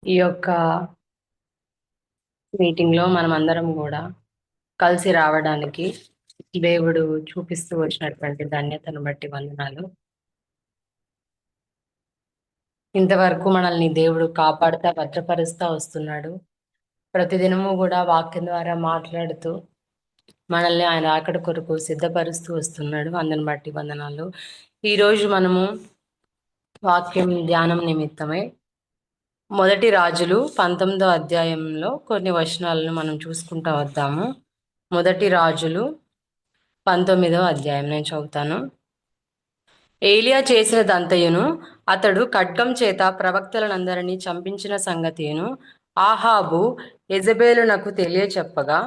ఈ యొక్క మీటింగ్లో మనం అందరం కూడా కలిసి రావడానికి దేవుడు చూపిస్తూ వచ్చినటువంటి ధన్యతను బట్టి వందనాలు. ఇంతవరకు మనల్ని దేవుడు కాపాడుతా భద్రపరుస్తా వస్తున్నాడు. ప్రతిదినము కూడా వాక్యం ద్వారా మాట్లాడుతూ మనల్ని ఆయన రాకడ కొరకు సిద్ధపరుస్తూ వస్తున్నాడు. అందరిని బట్టి వందనాలు. ఈరోజు మనము వాక్యం ధ్యానం నిమిత్తమై మొదటి రాజులు 19వ అధ్యాయంలో కొన్ని వచనాలను మనం చూసుకుంటా వద్దాము. మొదటి రాజులు 19వ అధ్యాయం నేను చదువుతాను. ఏలియా చేసినదంతయును అతడు ఖడ్గం చేత ప్రవక్తలనందరినీ చంపించిన సంగతియును ఆహాబు యెజెబెలునకు తెలియచెప్పగా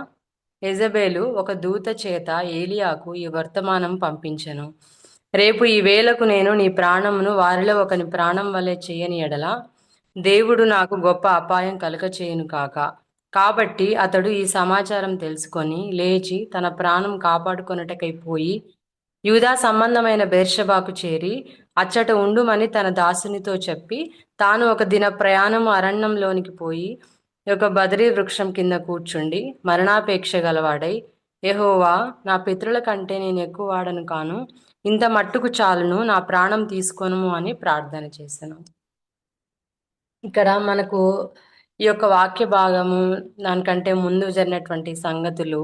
యెజెబెలు ఒక దూత చేత ఏలియాకు ఈ వర్తమానం పంపించెను. రేపు ఈ వేళకు నేను నీ ప్రాణమును వారిలో ఒకని ప్రాణం వలె చేయని ఎడల దేవుడు నాకు గొప్ప అపాయం కలుగచేయును కాక. కాబట్టి అతడు ఈ సమాచారం తెలుసుకొని లేచి తన ప్రాణం కాపాడుకొనుటకై పోయి యూదా సంబంధమైన బెర్షెబాకు చేరి అచ్చట ఉండుమని తన దాసునితో చెప్పి తాను ఒక దిన ప్రయాణము అరణ్యంలోనికి పోయి ఒక బదరీ వృక్షం కింద కూర్చుండి మరణాపేక్ష గలవాడై, యెహోవా, నా పితరుల కంటే నేను ఎక్కువ వాడను కాను, ఇంత మట్టుకు చాలును, నా ప్రాణం తీసుకొనుము అని ప్రార్థన చేశాను. ఇక్కడ మనకు ఈ యొక్క వాక్య భాగము దానికంటే ముందు జరిగినటువంటి సంగతులు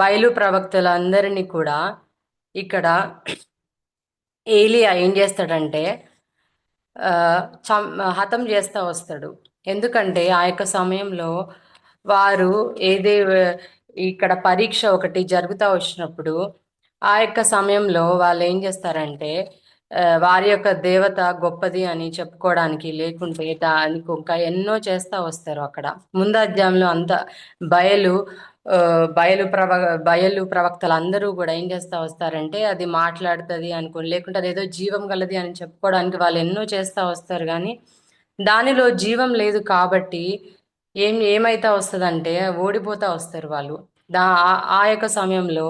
బయలు ప్రవక్తలందరినీ కూడా ఇక్కడ ఏలియా ఏం చేస్తాడంటే హతం చేస్తూ వస్తాడు. ఎందుకంటే ఆ యొక్క సమయంలో వారు ఇక్కడ పరీక్ష ఒకటి జరుగుతూ వచ్చినప్పుడు ఆ యొక్క సమయంలో వాళ్ళు ఏం చేస్తారంటే వారి యొక్క దేవత గొప్పది అని చెప్పుకోవడానికి, లేకుంటే దానికి ఇంకా ఎన్నో చేస్తూ వస్తారు. అక్కడ ముందు అధ్యాయంలో అంత బయలు బయలు ప్రవక్తలు అందరూ కూడా ఏం చేస్తూ వస్తారంటే అది మాట్లాడుతుంది అనుకోని, లేకుంటే అదేదో జీవం గలది అని చెప్పుకోవడానికి వాళ్ళు ఎన్నో చేస్తూ వస్తారు. కానీ దానిలో జీవం లేదు కాబట్టి ఏమైతా వస్తుందంటే ఓడిపోతా వస్తారు వాళ్ళు. ఆ యొక్క సమయంలో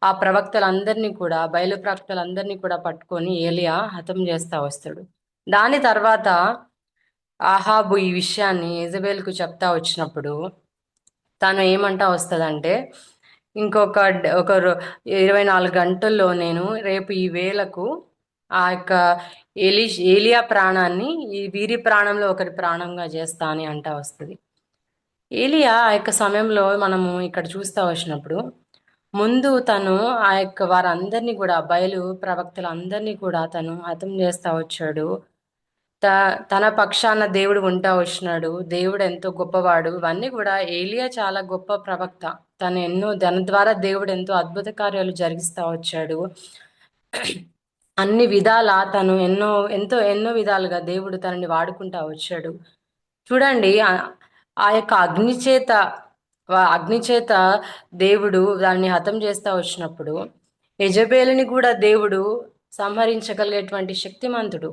ఆ ప్రవక్తలందరినీ కూడా బయలు ప్రవక్తలందరినీ కూడా పట్టుకొని ఏలియా హతం చేస్తా వస్తాడు. దాని తర్వాత ఆహాబు ఈ విషయాన్ని యెజెబెలుకు చెప్తా వచ్చినప్పుడు తను ఏమంటా వస్తుందంటే ఇంకొక 24 గంటల్లో నేను రేపు ఈ వేళకు ఆ యొక్క ఏలియా ప్రాణాన్ని ఈ వీరి ప్రాణంలో ఒకరి ప్రాణంగా చేస్తా అని అంటా వస్తుంది. ఏలియా ఆ యొక్క సమయంలో మనము ఇక్కడ చూస్తూ వచ్చినప్పుడు ముందు తను ఆ యొక్క వారందరినీ కూడా బయలు ప్రవక్తలందరినీ కూడా తను హతం చేస్తా వచ్చాడు. తన పక్షాన దేవుడు ఉంటా వచ్చినాడు. దేవుడు ఎంతో గొప్పవాడు. ఇవన్నీ కూడా ఏలియా చాలా గొప్ప ప్రవక్త. తను దాని ద్వారా దేవుడు ఎంతో అద్భుత కార్యాలు జరిగిస్తా వచ్చాడు. అన్ని విధాల తను ఎన్నో విధాలుగా దేవుడు తనని వాడుకుంటా వచ్చాడు. చూడండి, ఆ యొక్క అగ్నిచేత దేవుడు దాన్ని హతం చేస్తా వచ్చినప్పుడు యెజెబెలుని కూడా దేవుడు సంహరించగలిగేటువంటి శక్తిమంతుడు.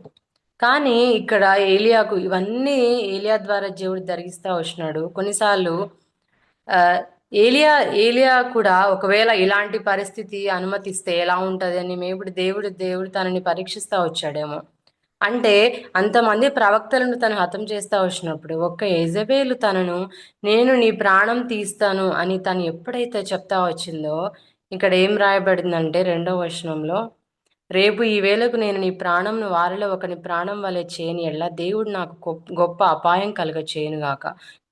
కానీ ఇక్కడ ఏలియాకు ఇవన్నీ ఏలియా ద్వారా దేవుడు జరిగిస్తా వచ్చినాడు. కొన్నిసార్లు ఏలియా కూడా ఒకవేళ ఇలాంటి పరిస్థితి అనుమతిస్తే ఎలా ఉంటుంది అని దేవుడు తనని పరీక్షిస్తా వచ్చాడేమో. అంటే అంతమంది ప్రవక్తలను తను హతం చేస్తా వచ్చినప్పుడు ఒక్క యెజెబెలు తనను నేను నీ ప్రాణం తీస్తాను అని తను ఎప్పుడైతే చెప్తా వచ్చిందో ఇక్కడ ఏం రాయబడిందంటే 2వ వచనంలో, రేపు ఈ వేళకు నేను నీ ప్రాణంను వారిలో ఒకని ప్రాణం వలె చేయని ఎడల దేవుడు నాకు గొప్ప అపాయం కలుగ చేయనుగాక.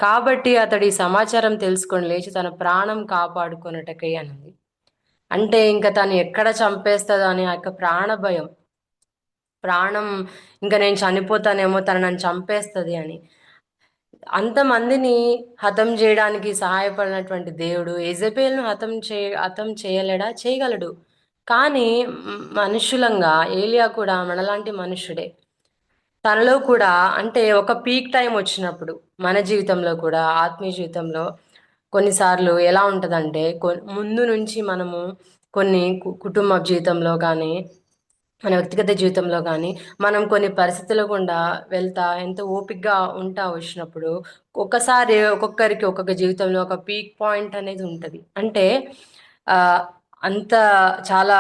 కాబట్టి అతడు ఈ సమాచారం తెలుసుకొని లేచి తన ప్రాణం కాపాడుకొనుటకై అన్నది. అంటే ఇంకా తను ఎక్కడ చంపేస్తుందో అని ఆ యొక్క ప్రాణం ఇంకా నేను చనిపోతానేమో, తను నన్ను చంపేస్తుంది అని అంతమందిని హతం చేయడానికి సహాయపడినటువంటి దేవుడు యెజెబెలును హతం చేయలేడా? చేయగలడు. కానీ మనుషులంగా ఏలియా కూడా మనలాంటి మనుషుడే. తనలో కూడా అంటే ఒక పీక్ టైం వచ్చినప్పుడు మన జీవితంలో కూడా ఆత్మీయ జీవితంలో కొన్నిసార్లు ఎలా ఉంటుందంటే ముందు నుంచి మనము కొన్ని కుటుంబ జీవితంలో కానీ మన వ్యక్తిగత జీవితంలో కానీ మనం కొన్ని పరిస్థితుల గుండా వెళ్తా ఎంతో ఓపికగా ఉంటా వచ్చినప్పుడు ఒక్కొక్కసారి ఒక్కొక్కరికి ఒక్కొక్క జీవితంలో ఒక పీక్ పాయింట్ అనేది ఉంటుంది. అంటే అంత చాలా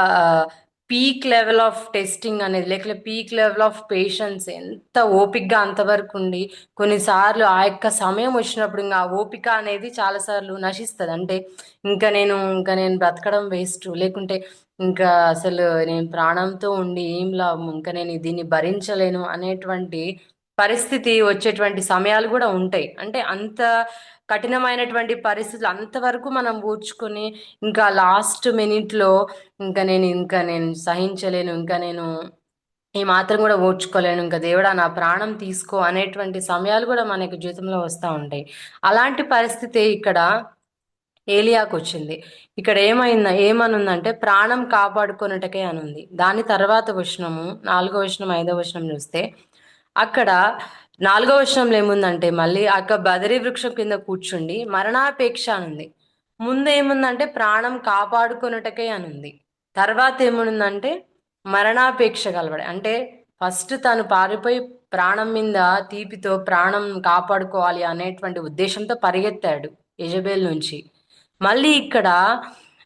పీక్ లెవెల్ ఆఫ్ టెస్టింగ్ అనేది, లేకపోతే పీక్ లెవెల్ ఆఫ్ పేషెన్స్ ఎంత ఓపికగా అంతవరకు ఉండి, కొన్నిసార్లు ఆ యొక్క సమయం వచ్చినప్పుడు ఇంకా ఆ ఓపిక అనేది చాలాసార్లు నశిస్తుంది. అంటే ఇంకా నేను బ్రతకడం వేస్ట్, లేకుంటే ఇంకా అసలు నేను ప్రాణంతో ఉండి ఏం లాభం, ఇంకా నేను దీన్ని భరించలేను అనేటువంటి పరిస్థితి వచ్చేటువంటి సమయాలు కూడా ఉంటాయి. అంటే అంత కఠినమైనటువంటి పరిస్థితులు అంతవరకు మనం ఊర్చుకొని ఇంకా లాస్ట్ మినిట్లో ఇంకా నేను సహించలేను, ఇంకా నేను ఈ మాత్రం కూడా ఓర్చుకోలేను, ఇంకా దేవుడా నా ప్రాణం తీసుకో అనేటువంటి సమయాలు కూడా మనకి జీవితంలో వస్తూ ఉంటాయి. అలాంటి పరిస్థితి ఇక్కడ ఏలియాకు వచ్చింది. ఇక్కడ ఏమనుందంటే ప్రాణం కాపాడుకొనుటకే అనుంది. దాని తర్వాత వచనము 4వ వచనం 5వ వచనం చూస్తే అక్కడ 4వ వచనంలో ఏముందంటే మళ్ళీ అక్క బదరి వృక్షం కింద కూర్చుండి మరణాపేక్ష అనుంది. ముందు ఏముందంటే ప్రాణం కాపాడుకొనుటకే అనుంది. తర్వాత ఏముందంటే మరణాపేక్ష కలవడే, అంటే ఫస్ట్ తను పారిపోయి ప్రాణం మీద తీపితో ప్రాణం కాపాడుకోవాలి అనేటువంటి ఉద్దేశంతో పరిగెత్తాడు యెజబెల్ నుంచి. మళ్ళీ ఇక్కడ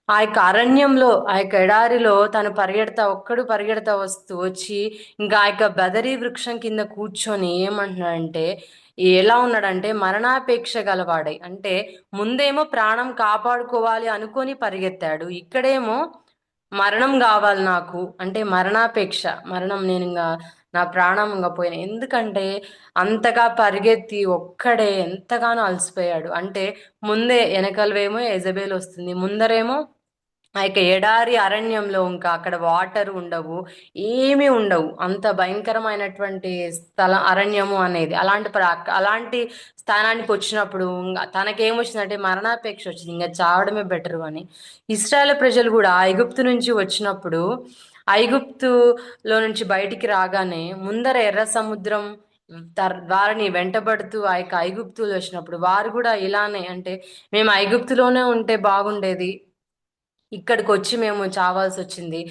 ఆ యొక్క అరణ్యంలో, ఆ యొక్క ఎడారిలో తను పరిగెడతా వస్తూ వచ్చి ఇంకా ఆ యొక్క బదరీ వృక్షం కింద కూర్చొని ఏమంటున్నాడంటే, ఎలా ఉన్నాడంటే మరణాపేక్ష గలవాడై, అంటే ముందేమో ప్రాణం కాపాడుకోవాలి అనుకొని పరిగెత్తాడు, ఇక్కడేమో మరణం కావాలి నాకు అంటే మరణాపేక్ష, మరణం నేను ఇంకా నా ప్రాణం ఇంకా పోయిన, ఎందుకంటే అంతగా పరిగెత్తి ఒక్కడే ఎంతగానో అలసిపోయాడు. అంటే ముందే వెనకలవేమో యెజబెల్ వస్తుంది, ముందరేమో ఆ యొక్క ఎడారి అరణ్యంలో ఇంకా అక్కడ వాటర్ ఉండవు, ఏమీ ఉండవు, అంత భయంకరమైనటువంటి అరణ్యము అనేది. అలాంటి స్థానానికి వచ్చినప్పుడు తనకేమొచ్చిందంటే మరణాపేక్ష వచ్చింది, ఇంకా చావడమే బెటరు అని. ఇశ్రాయేల్ ప్రజలు కూడా ఐగుప్తు నుంచి వచ్చినప్పుడు, ఐగుప్తులో నుంచి బయటికి రాగానే ముందర ఎర్ర సముద్రం వారిని వెంటబడుతూ ఆ యొక్క ఐగుప్తులు వచ్చినప్పుడు వారు కూడా ఇలానే, అంటే మేము ఐగుప్తులోనే ఉంటే బాగుండేది, ఇక్కడికి వచ్చి మేము చావాల్సి వచ్చింది,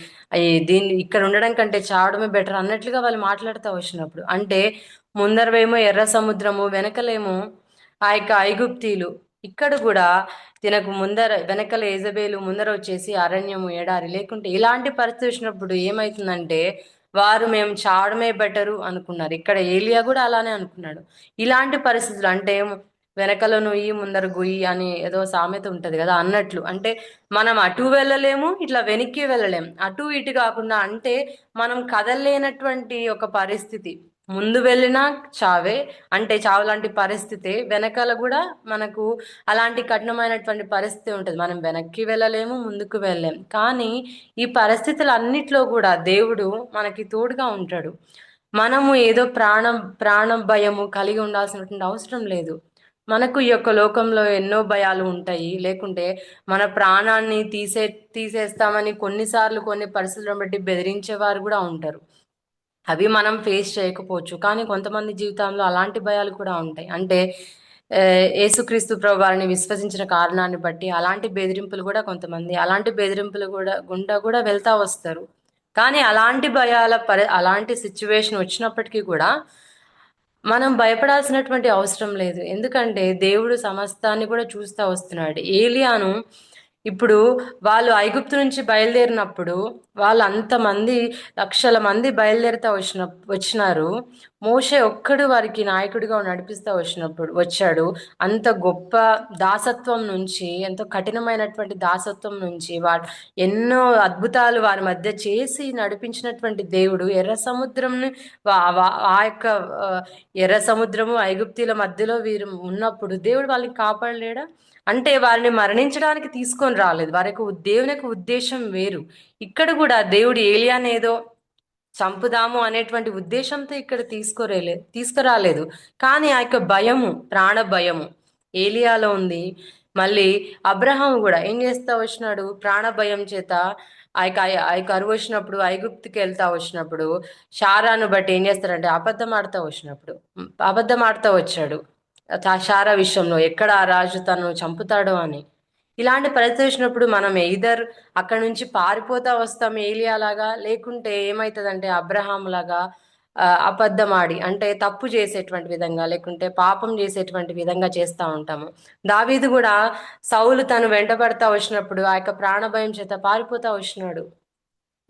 దీన్ని ఇక్కడ ఉండడం కంటే చావడమే బెటర్ అన్నట్లుగా వాళ్ళు మాట్లాడుతూ వచ్చినప్పుడు, అంటే ముందరవేమో ఎర్ర సముద్రము, వెనకలేమో ఆ యొక్క ఐగుప్తీలు, ఇక్కడ కూడా తినకు వెనకల యెజబెలు, ముందర వచ్చేసి అరణ్యము ఎడారి. లేకుంటే ఇలాంటి పరిస్థితి వచ్చినప్పుడు ఏమవుతుందంటే వారు మేము చావడమే బెటరు అనుకున్నారు. ఇక్కడ ఏలియా కూడా అలానే అనుకున్నాడు. ఇలాంటి పరిస్థితులు అంటే వెనకల నుయ్యి ముందర గుయ్యి అని ఏదో సామెత ఉంటది కదా, అన్నట్లు, అంటే మనం అటు వెళ్ళలేము, ఇట్లా వెనక్కి వెళ్ళలేము, అటు ఇటు కాకుండా, అంటే మనం కదలలేనటువంటి ఒక పరిస్థితి. ముందు వెళ్ళినా చావే, అంటే చావు లాంటి పరిస్థితి, వెనకాల కూడా మనకు అలాంటి కఠినమైనటువంటి పరిస్థితి ఉంటుంది. మనం వెనక్కి వెళ్ళలేము, ముందుకు వెళ్ళలేము, కానీ ఈ పరిస్థితులన్నిట్లో కూడా దేవుడు మనకి తోడుగా ఉంటాడు. మనము ఏదో ప్రాణ భయము కలిగి ఉండాల్సినటువంటి అవసరం లేదు. మనకు ఈ యొక్క లోకంలో ఎన్నో భయాలు ఉంటాయి, లేకుంటే మన ప్రాణాన్ని తీసేస్తామని కొన్నిసార్లు కొన్ని పరిస్థితులను బట్టి బెదిరించే వారు కూడా ఉంటారు. అవి మనం ఫేస్ చేయకపోవచ్చు, కానీ కొంతమంది జీవితంలో అలాంటి భయాలు కూడా ఉంటాయి. అంటే యేసుక్రీస్తు ప్రభు వారిని విశ్వసించిన కారణాన్ని బట్టి అలాంటి బెదిరింపులు కూడా గుండా కూడా వెళ్తా వస్తారు. కానీ అలాంటి సిచ్యువేషన్ వచ్చినప్పటికీ కూడా మనం భయపడాల్సినటువంటి అవసరం లేదు, ఎందుకంటే దేవుడు సమస్తాన్ని కూడా చూస్తూ వస్తున్నాడు. ఏలియాను ఇప్పుడు వాళ్ళు ఐగుప్తు నుంచి బయలుదేరినప్పుడు వాళ్ళు అంతమంది, లక్షల మంది బయలుదేరుతా వచ్చినారు. మోషే ఒక్కడు వారికి నాయకుడిగా నడిపిస్తూ వచ్చాడు. అంత గొప్ప దాసత్వం నుంచి, ఎంతో కఠినమైనటువంటి దాసత్వం నుంచి ఎన్నో అద్భుతాలు వారి మధ్య చేసి నడిపించినటువంటి దేవుడు ఎర్ర సముద్రంని ఆ యొక్క ఎర్ర సముద్రము ఐగుప్తీల మధ్యలో వీరు ఉన్నప్పుడు దేవుడు వాళ్ళని కాపాడలేడా? అంటే వారిని మరణించడానికి తీసుకొని రాలేదు, దేవుని యొక్క ఉద్దేశం వేరు. ఇక్కడ కూడా దేవుడు ఏలియానేదో చంపుదాము అనేటువంటి ఉద్దేశంతో ఇక్కడ తీసుకురాలేదు, కానీ ఆ యొక్క భయము, ప్రాణ భయము ఏలియాలో ఉంది. మళ్ళీ అబ్రహాం కూడా ఏం చేస్తా వచ్చినాడు, ప్రాణ భయం చేత ఆ యొక్క అరువు వచ్చినప్పుడు, ఐగుప్తుకి వెళ్తా వచ్చినప్పుడు షారాను బట్టి ఏం చేస్తారంటే అబద్ధం ఆడుతూ వచ్చాడు షారా విషయంలో, ఎక్కడ ఆ రాజు తను చంపుతాడో అని. ఇలాంటి పరిస్థితి వచ్చినప్పుడు మనం ఎయిదర్ అక్కడ నుంచి పారిపోతా వస్తాం ఏలియా లాగా, లేకుంటే ఏమవుతుందంటే అబ్రహాం లాగా అబద్ధమాడి, అంటే తప్పు చేసేటువంటి విధంగా, లేకుంటే పాపం చేసేటువంటి విధంగా చేస్తూ ఉంటాము. దావీదు కూడా సౌలు తను వెంటబడతా వచ్చినప్పుడు ఆ యొక్క ప్రాణభయం చేత పారిపోతా వచ్చినాడు.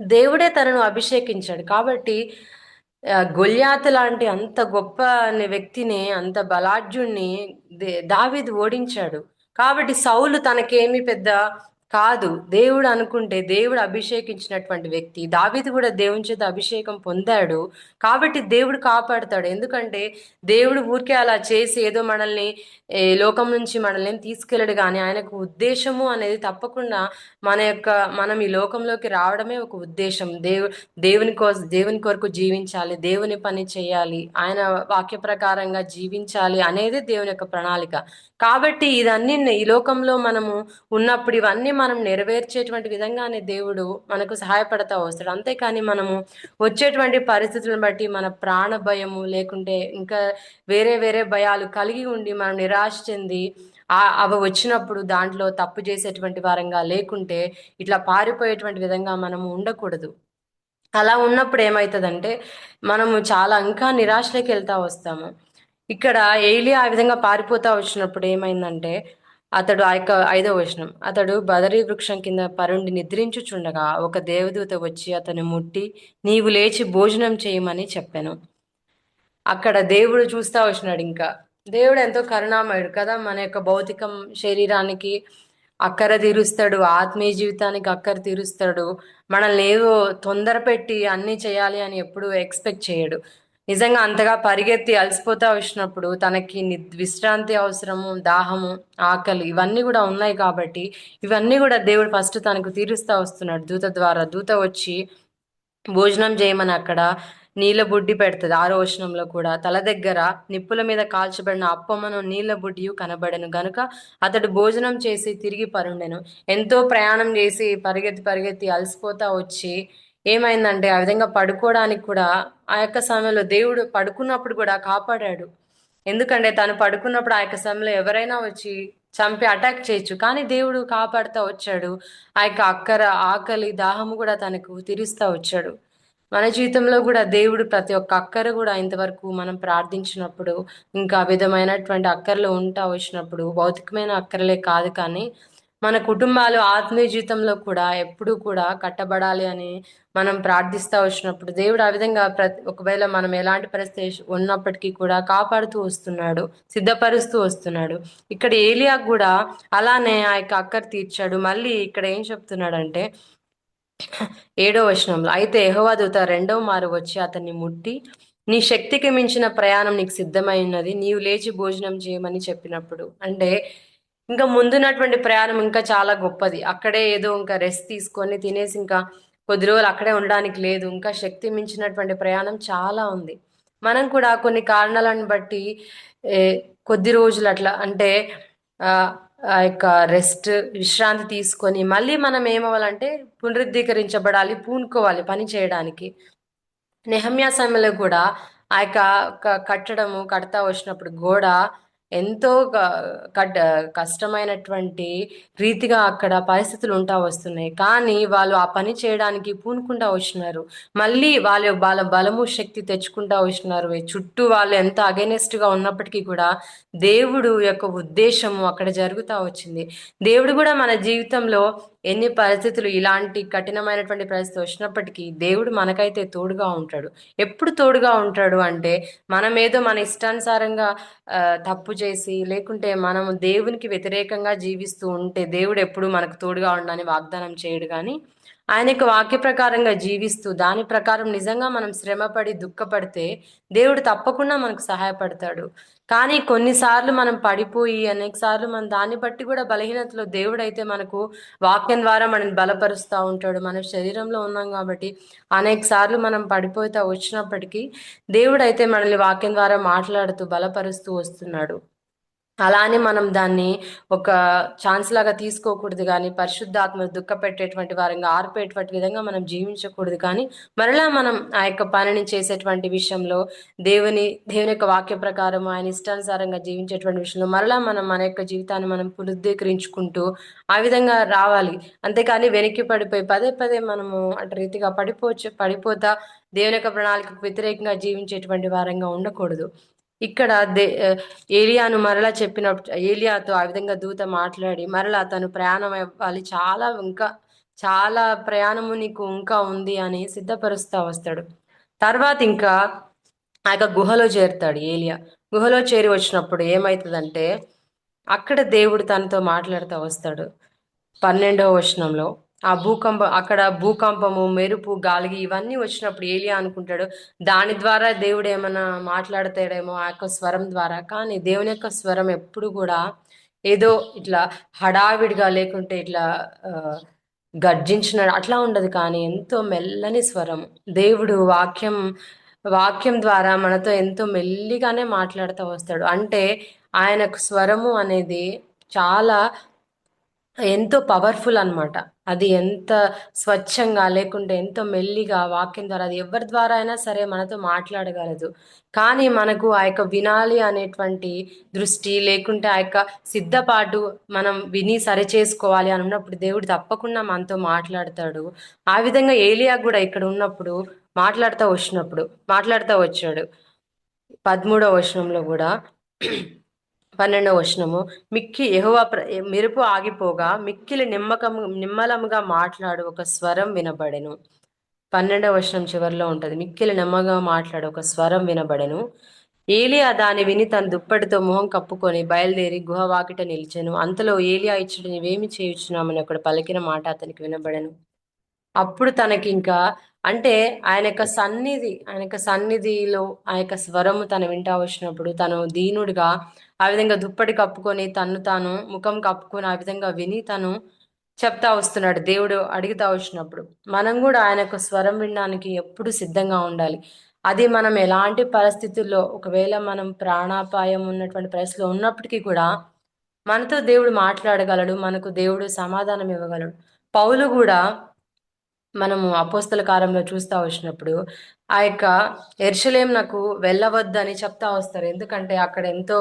దేవుడే తనను అభిషేకించాడు. కాబట్టి గొల్యాతు లాంటి అంత గొప్ప వ్యక్తిని, అంత బలాఢ్యుణ్ణి దావీదు ఓడించాడు. కాబట్టి సౌలు తనకేమి పెద్ద కాదు. దేవుడు అనుకుంటే దేవుడు అభిషేకించినటువంటి వ్యక్తి. దావీదు కూడా దేవుని చేత అభిషేకం పొందాడు. కాబట్టి దేవుడు కాపాడుతాడు. ఎందుకంటే దేవుడు ఊరికే అలా చేసి ఏదో మనల్ని లోకం నుంచి మనల్ని తీసుకెళ్ళడు, కానీ ఆయనకు ఉద్దేశము అనేది తప్పకుండా మనం ఈ లోకంలోకి రావడమే ఒక ఉద్దేశం. దేవుని కొరకు జీవించాలి, దేవుని పని చేయాలి, ఆయన వాక్య ప్రకారంగా జీవించాలి అనేది దేవుని యొక్క ప్రణాళిక. కాబట్టి ఇదన్నీ ఈ లోకంలో మనము ఉన్నప్పుడు ఇవన్నీ మనం నెరవేర్చేటువంటి విధంగానే దేవుడు మనకు సహాయపడతా వస్తాడు. అంతేకాని మనము వచ్చేటువంటి పరిస్థితులను బట్టి మన ప్రాణ భయము లేకుంటే ఇంకా వేరే వేరే భయాలు కలిగి ఉండి మనం నిరాశ చెంది అవి వచ్చినప్పుడు దాంట్లో తప్పు చేసేటువంటి వారంగా లేకుంటే ఇట్లా పారిపోయేటువంటి విధంగా మనము ఉండకూడదు. అలా ఉన్నప్పుడు ఏమవుతుందంటే మనము చాలా ఇంకా నిరాశలోకి వెళ్తా వస్తాము. ఇక్కడ ఏలియా ఆ విధంగా పారిపోతా వచ్చినప్పుడు ఏమైందంటే అతడు ఆ యొక్క 5వ వచనం, అతడు బదరీ వృక్షం కింద పరుండి నిద్రించుచుండగా ఒక దేవదూత వచ్చి అతను ముట్టి నీవు లేచి భోజనం చేయమని చెప్పాను. అక్కడ దేవుడు చూస్తా వచ్చినాడు. ఇంకా దేవుడు ఎంతో కరుణామయుడు కదా. మన యొక్క భౌతికం శరీరానికి అక్కర తీరుస్తాడు, ఆత్మీయ జీవితానికి అక్కర తీరుస్తాడు. మనల్ని ఏదో తొందర పెట్టి అన్నీ చేయాలి అని ఎప్పుడు ఎక్స్పెక్ట్ చేయడు. నిజంగా అంతగా పరిగెత్తి అలసిపోతా వచ్చినప్పుడు తనకి విశ్రాంతి అవసరము, దాహము, ఆకలి ఇవన్నీ కూడా ఉన్నాయి. కాబట్టి ఇవన్నీ కూడా దేవుడు ఫస్ట్ తనకు తీరుస్తా వస్తున్నాడు దూత ద్వారా. దూత వచ్చి భోజనం చేయమని అక్కడ నీళ్ళ బుడ్డి పెడుతుంది. 6వ వచనంలో కూడా తల దగ్గర నిప్పుల మీద కాల్చబడిన అప్పమును నీళ్ళ బుడ్డియు కనబడెను గనుక అతడు భోజనం చేసి తిరిగి పరుండెను. ఎంతో ప్రయాణం చేసి పరిగెత్తి పరిగెత్తి అలసిపోతా వచ్చి ఏమైందంటే ఆ విధంగా పడుకోవడానికి కూడా ఆ యొక్క సమయంలో దేవుడు పడుకున్నప్పుడు కూడా కాపాడాడు. ఎందుకంటే తను పడుకున్నప్పుడు ఆ యొక్క సమయంలో ఎవరైనా వచ్చి చంపి అటాక్ చేయొచ్చు, కానీ దేవుడు కాపాడుతూ వచ్చాడు. ఆ యొక్క అక్కర, ఆకలి, దాహము కూడా తనకు తీరుస్తూ వచ్చాడు. మన జీవితంలో కూడా దేవుడు ప్రతి ఒక్క అక్కర కూడా ఇంతవరకు మనం ప్రార్థించినప్పుడు ఇంకా విధమైనటువంటి అక్కర్లు ఉంటా వచ్చినప్పుడు భౌతికమైన అక్కర్లే కాదు, కానీ మన కుటుంబాలు ఆత్మీయ జీవితంలో కూడా ఎప్పుడూ కూడా కట్టబడాలి అని మనం ప్రార్థిస్తూ వచ్చినప్పుడు దేవుడు ఆ విధంగా ఒకవేళ మనం ఎలాంటి పరిస్థితి ఉన్నప్పటికీ కూడా కాపాడుతూ వస్తున్నాడు, సిద్ధపరుస్తూ వస్తున్నాడు. ఇక్కడ ఏలియా కూడా అలానే ఆ యొక్క అక్కర తీర్చాడు. మళ్ళీ ఇక్కడ ఏం చెప్తున్నాడంటే 7వ వచనంలో, అయితే యెహోవా దూత 2వ మారు వచ్చి అతన్ని ముట్టి నీ శక్తికి మించిన ప్రయాణం నీకు సిద్ధమై ఉన్నది, నీవు లేచి భోజనం చేయమని చెప్పినప్పుడు, అంటే ఇంకా ముందున్నటువంటి ప్రయాణం ఇంకా చాలా గొప్పది. అక్కడే ఏదో ఇంకా రెస్ట్ తీసుకొని తినేసి ఇంకా కొద్ది రోజులు అక్కడే ఉండడానికి లేదు. ఇంకా శక్తి మించినటువంటి ప్రయాణం చాలా ఉంది. మనం కూడా కొన్ని కారణాలను బట్టి ఏ, కొద్ది రోజులు అట్లా అంటే ఆ ఆ యొక్క రెస్ట్, విశ్రాంతి తీసుకొని మళ్ళీ మనం ఏమవ్వాలంటే పునరుద్ధీకరించబడాలి, పూనుకోవాలి పని చేయడానికి. నెహమ్యా సమయంలో కూడా ఆ యొక్క కట్టడము కడతా వచ్చినప్పుడు గోడ ఎంతో కష్టమైనటువంటి రీతిగా అక్కడ పరిస్థితులు ఉంటా వస్తున్నాయి, కానీ వాళ్ళు ఆ పని చేయడానికి పూనుకుంటా వచ్చినారు. మళ్ళీ వాళ్ళ బలము శక్తి తెచ్చుకుంటా వచ్చినారు. చుట్టూ వాళ్ళు ఎంత అగైనెస్ట్ గా ఉన్నప్పటికీ కూడా దేవుడు యొక్క ఉద్దేశము అక్కడ జరుగుతా వచ్చింది. దేవుడు కూడా మన జీవితంలో ఎన్ని పరిస్థితులు ఇలాంటి కఠినమైనటువంటి పరిస్థితి వచ్చినప్పటికీ దేవుడు మనకైతే తోడుగా ఉంటాడు. ఎప్పుడు తోడుగా ఉంటాడు అంటే మనం ఏదో మన ఇష్టానుసారంగా తప్పు చేసి లేకుంటే మనము దేవునికి వ్యతిరేకంగా జీవిస్తూ ఉంటే దేవుడు ఎప్పుడు మనకు తోడుగా ఉండని వాగ్దానం చేయడు, కానీ ఆయన యొక్క వాక్య ప్రకారంగా జీవిస్తూ దాని ప్రకారం నిజంగా మనం శ్రమపడి దుఃఖపడితే దేవుడు తప్పకుండా మనకు సహాయపడతాడు. కానీ కొన్నిసార్లు మనం పడిపోయి అనేక సార్లు మనం దాన్ని బట్టి కూడా బలహీనతలో దేవుడు అయితే మనకు వాక్యం ద్వారా మనల్ని బలపరుస్తూ ఉంటాడు. మన శరీరంలో ఉన్నాం కాబట్టి అనేక సార్లు మనం పడిపోతా వచ్చినప్పటికీ దేవుడు అయితే మనల్ని వాక్యం ద్వారా మాట్లాడుతూ బలపరుస్తూ వస్తున్నాడు. అలా అని మనం దాన్ని ఒక ఛాన్స్ లాగా తీసుకోకూడదు, కానీ పరిశుద్ధాత్మ దుఃఖ పెట్టేటువంటి వారంగా ఆర్పేటువంటి విధంగా మనం జీవించకూడదు. కానీ మరలా మనం ఆ యొక్క పనిని చేసేటువంటి విషయంలో దేవుని యొక్క వాక్య ప్రకారం ఆయన ఇష్టానుసారంగా జీవించేటువంటి విషయంలో మరలా మనం మన యొక్క జీవితాన్ని మనం పునరుద్ధీకరించుకుంటూ ఆ విధంగా రావాలి. అంతేకాని వెనక్కి పడిపోయి పదే పదే మనము అటు రీతిగా పడిపోతా దేవుని యొక్క ప్రణాళికకు వ్యతిరేకంగా జీవించేటువంటి వారంగా ఉండకూడదు. ఇక్కడ ఏలియాను మరలా ఏలియాతో ఆ విధంగా దూత మాట్లాడి మరలా తను ప్రయాణం అవ్వాలి, చాలా ఇంకా చాలా ప్రయాణము నీకు ఇంకా ఉంది అని సిద్ధపరుస్తా వస్తాడు. తర్వాత ఇంకా ఆ యొక్క గుహలో చేరుతాడు ఏలియా. గుహలో చేరి వచ్చినప్పుడు ఏమవుతుందంటే అక్కడ దేవుడు తనతో మాట్లాడుతూ వస్తాడు. 12వ వచనంలో అక్కడ భూకంపము, మెరుపు, గాలిగి ఇవన్నీ వచ్చినప్పుడు ఏలియా అనుకుంటాడు దాని ద్వారా దేవుడు ఏమైనా మాట్లాడతాడేమో ఆ యొక్క స్వరం ద్వారా. కానీ దేవుని యొక్క స్వరం ఎప్పుడు కూడా ఏదో ఇట్లా హడావిడిగా లేకుంటే ఇట్లా ఆ, గర్జించిన అట్లా ఉండదు, కానీ ఎంతో మెల్లని స్వరం. దేవుడు వాక్యం ద్వారా మనతో ఎంతో మెల్లిగానే మాట్లాడుతూ వస్తాడు. అంటే ఆయనకు స్వరము అనేది చాలా ఎంతో పవర్ఫుల్ అన్నమాట. అది ఎంత స్వచ్ఛంగా లేకుంటే ఎంతో మెల్లిగా వాక్యం ద్వారా అది ఎవరి ద్వారా అయినా సరే మనతో మాట్లాడగలదు. కానీ మనకు ఆ యొక్క వినాలి అనేటువంటి దృష్టి లేకుంటే ఆ యొక్క సిద్ధపాటు, మనం విని సరి చేసుకోవాలి అని ఉన్నప్పుడు దేవుడు తప్పకుండా మనతో మాట్లాడతాడు. ఆ విధంగా ఏలియా కూడా ఇక్కడ ఉన్నప్పుడు మాట్లాడుతూ వచ్చాడు. 13వ వచనంలో కూడా 12వ వచనము, మెరుపు ఆగిపోగా మిక్కిలి నిమ్మలముగా మాట్లాడు ఒక స్వరం వినబడెను. 12వ వచనం చివరిలో ఉంటది, మిక్కిలి నెమ్మగా మాట్లాడు ఒక స్వరం వినబడెను. ఏలియా దాని విని తన దుప్పటితో మొహం కప్పుకొని బయలుదేరి గుహ వాకిట నిలిచెను. అంతలో ఏలియా ఇచ్చట నీవేమి చేయుచున్నామని ఒకడు పలికిన మాట అతనికి వినబడెను. అప్పుడు తనకి ఇంకా అంటే ఆయన యొక్క సన్నిధిలో ఆ యొక్క స్వరము తను వింటా వచ్చినప్పుడు తను దీనుడిగా ఆ విధంగా దుప్పటి కప్పుకొని తాను ముఖం కప్పుకొని ఆ విధంగా విని తను చెప్తా వస్తున్నాడు. దేవుడు అడుగుతా వచ్చినప్పుడు మనం కూడా ఆయన యొక్క స్వరం వినడానికి ఎప్పుడు సిద్ధంగా ఉండాలి. అది మనం ఎలాంటి పరిస్థితుల్లో, ఒకవేళ మనం ప్రాణాపాయం ఉన్నటువంటి పరిస్థితిలో ఉన్నప్పటికీ కూడా మనతో దేవుడు మాట్లాడగలడు, మనకు దేవుడు సమాధానం ఇవ్వగలడు. పౌలు కూడా మనము అపోస్తల కార్యంలో చూస్తా వచ్చినప్పుడు ఆ యొక్క యెరూషలేమునకు వెళ్ళవద్దని చెప్తా వస్తారు. ఎందుకంటే అక్కడ ఎంతో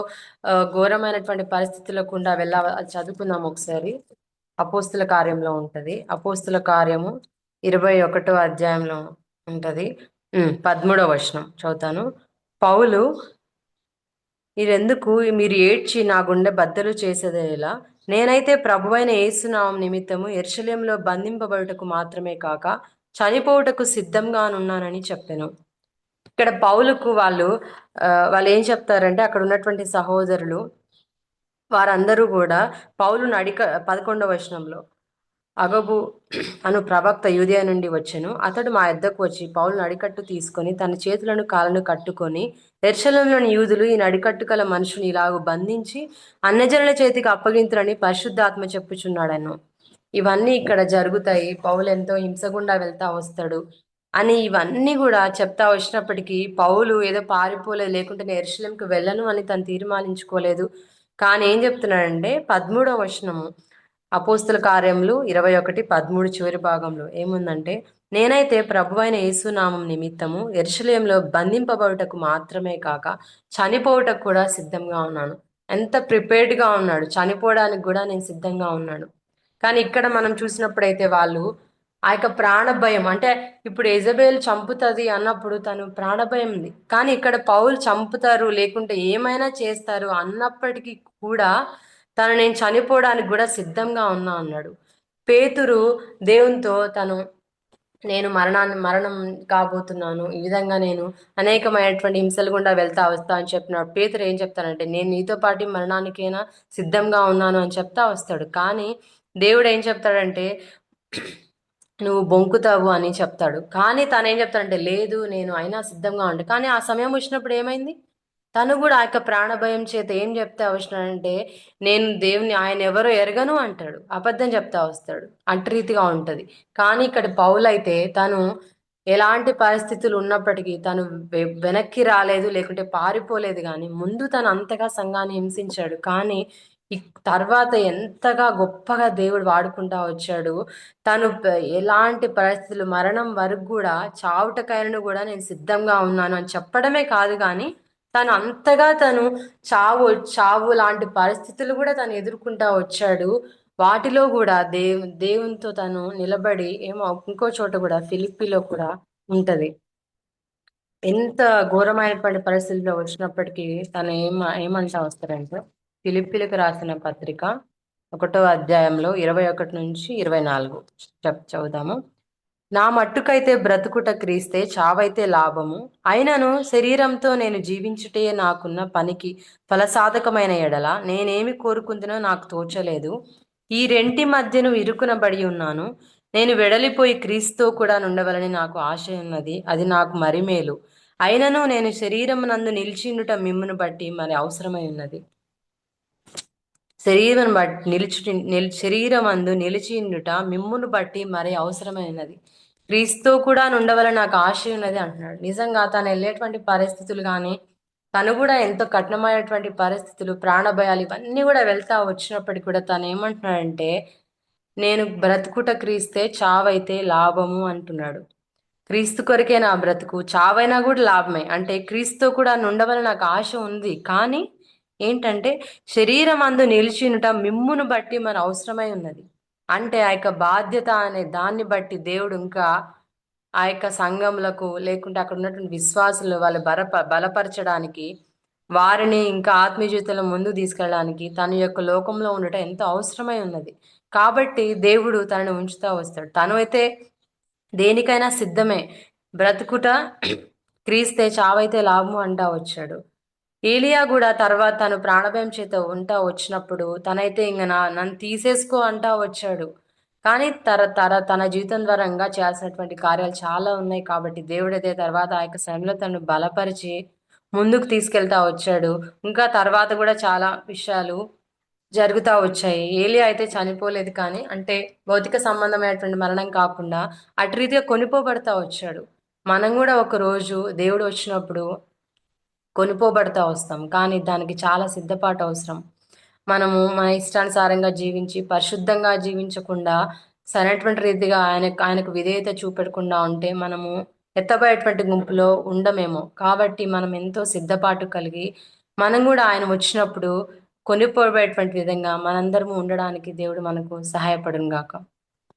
ఘోరమైనటువంటి పరిస్థితుల్లో గుండా అది చదువుకుందాం ఒకసారి. అపోస్తల కార్యంలో ఉంటది. అపోస్తల కార్యము 21వ అధ్యాయంలో ఉంటది. 13వ వచనం చదువుతాను. పౌలు, మీరు ఏడ్చి నా గుండె బద్దలు చేసేదేలా? నేనైతే ప్రభువైన యేసునామం నిమిత్తము యెరూషలేములో బంధింపబడుటకు మాత్రమే కాక చనిపోవుటకు సిద్ధంగానున్నానని చెప్పాను. ఇక్కడ పౌలుకు వాళ్ళు ఏం చెప్తారంటే అక్కడ ఉన్నటువంటి సహోదరులు వారందరూ కూడా పౌలును 11వ వచనంలో, అగబు అను ప్రవక్త యూదయ నుండి వచ్చెను. అతడు మా యొద్దకు వచ్చి పౌలు నడికట్టు తీసుకొని తన చేతులను కాళ్ళను కట్టుకొని, యెరూషలేములోని యూదులు ఈ నడికట్టు గల మనుషుని ఇలాగు బంధించి అన్యజనుల చేతికి అప్పగింతురని పరిశుద్ధాత్మ చెప్పుచున్నాడను. ఇవన్నీ ఇక్కడ జరుగుతాయి. పౌలు ఎంతో హింసగుండా వెళ్తా వస్తాడు అని ఇవన్నీ కూడా చెప్తా వచ్చినప్పటికీ పౌలు ఏదో పారిపోలేదు, లేకుంటే నేను యెరూషలేముకు వెళ్ళను అని తను తీర్మానించుకోలేదు. కానీ ఏం చెప్తున్నాడంటే 13వ వచనము, అపోస్తల కార్యములు 21:13 చివరి భాగంలో ఏముందంటే, నేనైతే ప్రభువైన యేసునామం నిమిత్తము యెరూషలేములో బంధింపబడుటకు మాత్రమే కాక చనిపోవుటకు కూడా సిద్ధంగా ఉన్నాను. ఎంత ప్రిపేర్డ్గా ఉన్నాడు, చనిపోవడానికి కూడా నేను సిద్ధంగా ఉన్నాను. కానీ ఇక్కడ మనం చూసినప్పుడైతే వాళ్ళు ఆ యొక్క ప్రాణభయం, అంటే ఇప్పుడు యెజబెల్ చంపుతుంది అన్నప్పుడు తను ప్రాణభయం ఉంది. కానీ ఇక్కడ పౌలు చంపుతారు లేకుంటే ఏమైనా చేస్తారు అన్నప్పటికీ కూడా నేను చనిపోవడానికి కూడా సిద్ధంగా ఉన్నా అన్నాడు. పేతురు దేవునితో నేను మరణం కాబోతున్నాను, ఈ విధంగా నేను అనేకమైనటువంటి హింసలు గుండా వస్తా అని చెప్పినాడు. పేతురు ఏం చెప్తానంటే నేను నీతో పాటు మరణానికైనా సిద్ధంగా ఉన్నాను అని చెప్తా వస్తాడు. కానీ దేవుడు ఏం చెప్తాడంటే నువ్వు బొంకుతావు అని చెప్తాడు. కానీ తను ఏం చెప్తాడంటే లేదు, నేను అయినా సిద్ధంగా ఉంటాను. కానీ ఆ సమయం వచ్చినప్పుడు ఏమైంది, తను కూడా ఆ యొక్క ప్రాణభయం చేత ఏం చెప్తా వచ్చినాడంటే నేను దేవుని ఆయన ఎవరో ఎరగను అంటాడు, అబద్ధం చెప్తా వస్తాడు. అట్రీతిగా ఉంటది. కానీ ఇక్కడ పౌలు అయితే తను ఎలాంటి పరిస్థితులు ఉన్నప్పటికీ తను వెనక్కి రాలేదు, లేకుంటే పారిపోలేదు. కానీ ముందు తను అంతగా సంఘాన్ని హింసించాడు. కానీ తర్వాత ఎంతగా గొప్పగా దేవుడు వాడుకుంటా వచ్చాడు. ఎలాంటి పరిస్థితులు, మరణం వరకు కూడా, చావుటకైనను కూడా నేను సిద్ధంగా ఉన్నాను అని చెప్పడమే కాదు, కానీ తను చావు లాంటి పరిస్థితులు కూడా తను ఎదుర్కొంటా వచ్చాడు. వాటిలో కూడా దేవునితో తను నిలబడి ఇంకో చోట కూడా ఫిలిప్పీలో కూడా ఉంటది. ఎంత ఘోరమైనటువంటి పరిస్థితుల్లో వచ్చినప్పటికీ తను ఏమంటా వస్తారంటే, ఫిలిప్పీలకు రాసిన పత్రిక ఒకటో అధ్యాయంలో 21 నుంచి 24 చదువుదాము. నా మట్టుకైతే బ్రతుకుట క్రీస్తే, చావైతే లాభము. అయినను శరీరంతో నేను జీవించుటే నాకున్న పనికి ఫలసాధకమైన ఎడల నేనేమి కోరుకుందునో నాకు తోచలేదు. ఈ రెంటి మధ్యను ఇరుకునబడి ఉన్నాను. నేను వెడలిపోయి క్రీస్తుతో కూడా నుండవలని నాకు ఆశ ఉన్నది. అది నాకు మరి మేలు. అయినను నేను శరీరమునందు నిలిచిండుట మిమ్మును బట్టి మరి అవసరమై ఉన్నది. శరీరం బట్టి శరీరమందు నిలిచిండుట మిమ్మును బట్టి మరి అవసరమైనది. క్రీస్తుతో కూడా ఉండవలని నాకు ఆశ ఉన్నది అంటున్నాడు. నిజంగా తను వెళ్ళేటువంటి పరిస్థితులు కానీ, తను కూడా ఎంతో కఠినమైనటువంటి పరిస్థితులు, ప్రాణభయాలు ఇవన్నీ కూడా వెళ్తా వచ్చినప్పటికీ కూడా తను ఏమంటున్నాడంటే, నేను బ్రతుకుట క్రీస్తే, చావైతే లాభము అంటున్నాడు. క్రీస్తు కొరకే నా బ్రతుకు, చావైనా కూడా లాభమే. అంటే క్రీస్తుతో కూడా ఉండవలని నాకు ఆశ ఉంది, కానీ ఏంటంటే శరీరం అందు నిలిచినుట మిమ్మును బట్టి మన అవసరమై ఉన్నది. అంటే ఆ యొక్క బాధ్యత అనే దాన్ని బట్టి దేవుడు ఇంకా ఆ యొక్క సంఘములకు, లేకుంటే అక్కడ ఉన్నటువంటి విశ్వాసులు వాళ్ళు బలపరచడానికి, వారిని ఇంకా ఆత్మీయ జీవితంలో ముందుకు తీసుకెళ్ళడానికి తన యొక్క లోకంలో ఉండటం ఎంతో అవసరమై ఉన్నది. కాబట్టి దేవుడు తనని ఉంచుతా వస్తాడు. తను అయితే దేనికైనా సిద్ధమే. బ్రతుకుట క్రీస్తే, చావైతే లాభము అంటా వచ్చాడు. ఏలియా కూడా తర్వాత తను ప్రాణభయం చేత ఉంటా వచ్చినప్పుడు తనైతే ఇంక నన్ను తీసేసుకో అంటా వచ్చాడు. కానీ తన జీవితం ద్వారా ఇంకా చేయాల్సినటువంటి కార్యాలు చాలా ఉన్నాయి. కాబట్టి దేవుడైతే తర్వాత ఆ యొక్క సమయంలో తను బలపరిచి ముందుకు తీసుకెళ్తా వచ్చాడు. ఇంకా తర్వాత కూడా చాలా విషయాలు జరుగుతా వచ్చాయి. ఏలియా అయితే చనిపోలేదు, కానీ అంటే భౌతిక సంబంధమైనటువంటి మరణం కాకుండా అటు రీతిగా కొనిపోబడతా వచ్చాడు. మనం కూడా ఒక రోజు దేవుడు వచ్చినప్పుడు కొనిపోబడతా వస్తాం, కానీ దానికి చాలా సిద్ధపాటు అవసరం. మనము మన ఇష్టానుసారంగా జీవించి పరిశుద్ధంగా జీవించకుండా సరైనటువంటి రీతిగా ఆయనకు విధేయత చూపెట్టకుండా ఉంటే మనము ఎత్తబడేటువంటి గుంపులో ఉండమేమో. కాబట్టి మనం ఎంతో సిద్ధపాటు కలిగి మనం కూడా ఆయన వచ్చినప్పుడు కొనిపోబడేటువంటి విధంగా మనందరము ఉండడానికి దేవుడు మనకు సహాయపడును గాక.